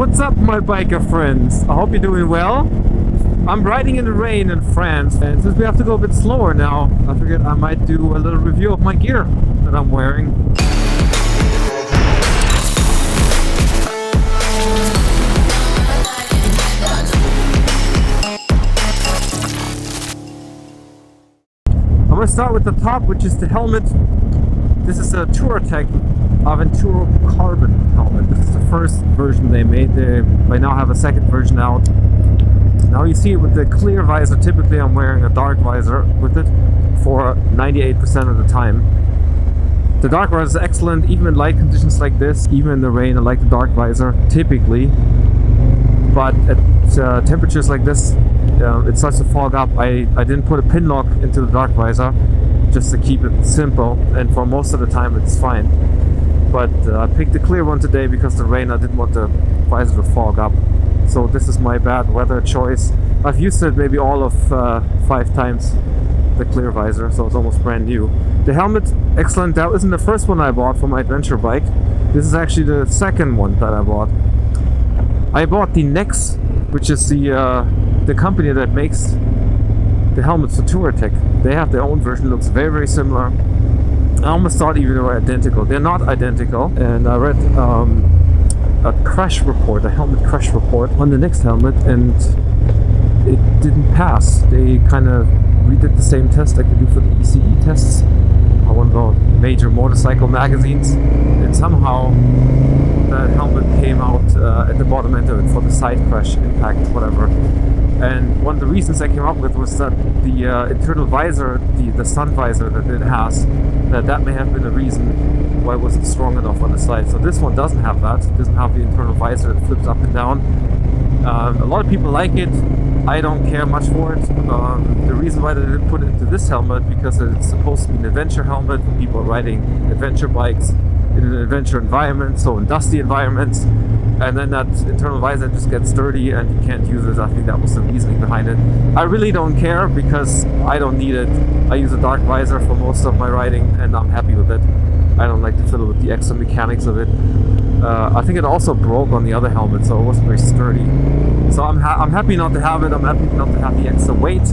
What's up, my biker friends? I hope you're doing well. I'm riding in the rain in France, and since we have to go a bit slower now, I figured I might do a little review of my gear that I'm wearing. I'm gonna start with the top, which is the helmet. This is a Touratech Aventuro carbon helmet. This is the first version they made. They by now have a second version out. Now you see it with the clear visor. Typically I'm wearing a dark visor with it for 98% of the time. The dark visor is excellent even in light conditions like this. Even in the rain I like the dark visor typically. But at temperatures like this it starts to fog up. I didn't put a pin lock into the dark visor just to keep it simple, and for most of the time it's fine. But I picked the clear one today because the rain, I didn't want the visor to fog up. So this is my bad weather choice. I've used it maybe all of 5 times, the clear visor, so it's almost brand new. The helmet, excellent. That isn't the first one I bought for my adventure bike. This is actually the second one that I bought. I bought the Nexx, which is the company that makes the helmets for Touratech. They have their own version, looks very, very similar. I almost thought even they were identical. They're not identical. And I read a crash report, a helmet crash report on the Nexx helmet, and it didn't pass. They kind of redid the same test like they do for the ECE tests on one of the major motorcycle magazines, and somehow that helmet came out at the bottom end of it for the side crash impact, whatever. And one of the reasons I came up with was that the internal visor, the sun visor that it has, that may have been a reason why it wasn't strong enough on the side. So this one doesn't have that. It doesn't have the internal visor that flips up and down. A lot of people like it. I don't care much for it. The reason why they didn't put it into this helmet, because it's supposed to be an adventure helmet for people riding adventure bikes in an adventure environment, so in dusty environments. And then that internal visor just gets dirty and you can't use it. I think that was the reasoning behind it. I really don't care because I don't need it. I use a dark visor for most of my riding and I'm happy with it. I don't like to fiddle with the extra mechanics of it. I think it also broke on the other helmet, so it wasn't very sturdy. So I'm happy not to have it. I'm happy not to have the extra weight.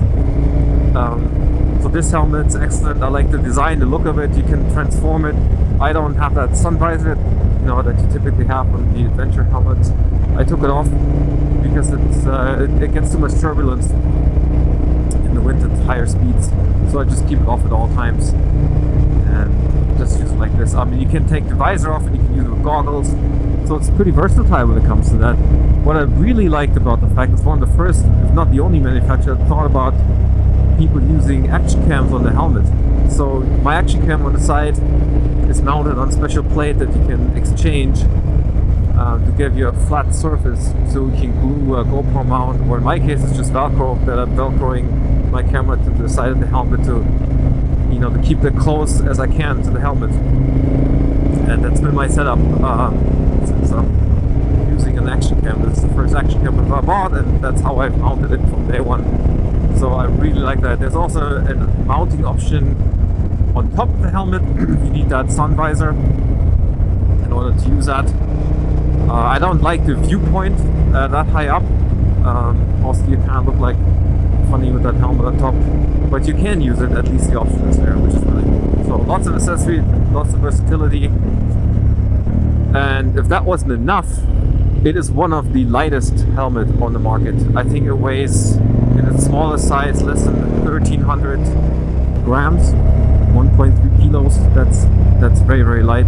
For this helmet, it's excellent. I like the design, the look of it. You can transform it. I don't have that sun visor, that you typically have on the adventure helmets. I took it off because it gets too much turbulence in the wind at higher speeds. So I just keep it off at all times and just use it like this. I mean, you can take the visor off and you can use it with goggles. So it's pretty versatile when it comes to that. What I really liked about the fact it's one of the first, if not the only manufacturer that thought about people using action cams on the helmet. So my action cam on the side is mounted on a special plate that you can exchange to give you a flat surface, so you can glue a GoPro mount, or in my case it's just Velcro that I'm Velcroing my camera to the side of the helmet to keep it close as I can to the helmet. And that's been my setup since I'm using an action cam. This is the first action cam I bought, and that's how I've mounted it from day one. So I really like that. There's also a mounting option on top of the helmet. You need that sun visor in order to use that. I don't like the viewpoint that high up. Also, you kind of look like funny with that helmet on top. But you can use it, at least the option is there, which is really cool. So lots of accessories, lots of versatility. And if that wasn't enough, it is one of the lightest helmets on the market. I think it weighs, in its smallest size, less than 1,300 grams, 1.3 kilos. That's very, very light.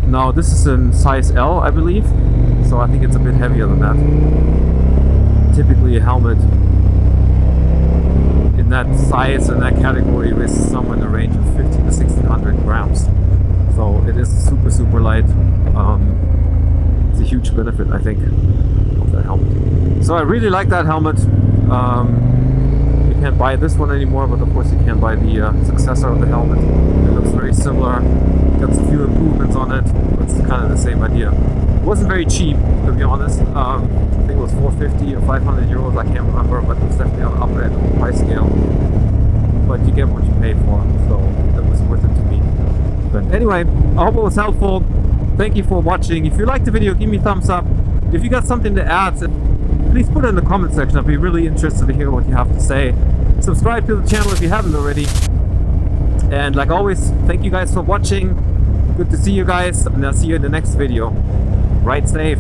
Now this is in size L, I believe, so I think it's a bit heavier than that. Typically a helmet in that size and that category is somewhere in the range of 1,500 to 1,600 grams. So it is super, super light. It's a huge benefit, I think, of that helmet. So I really like that helmet. You can't buy this one anymore, but of course you can buy the successor of the helmet. It looks very similar. Got a few improvements on it, but it's kind of the same idea. It wasn't very cheap, to be honest. I think it was 450 or 500 euros, I can't remember, but it was definitely on the upper end of the price scale. But you get what you pay for, so it was worth it to me. But anyway, I hope it was helpful. Thank you for watching. If you liked the video, give me a thumbs up. if you got something to add, please put it in the comment section. I'd be really interested to hear what you have to say. Subscribe to the channel if you haven't already. And like always, thank you guys for watching. Good to see you guys, and I'll see you in the next video. Ride safe.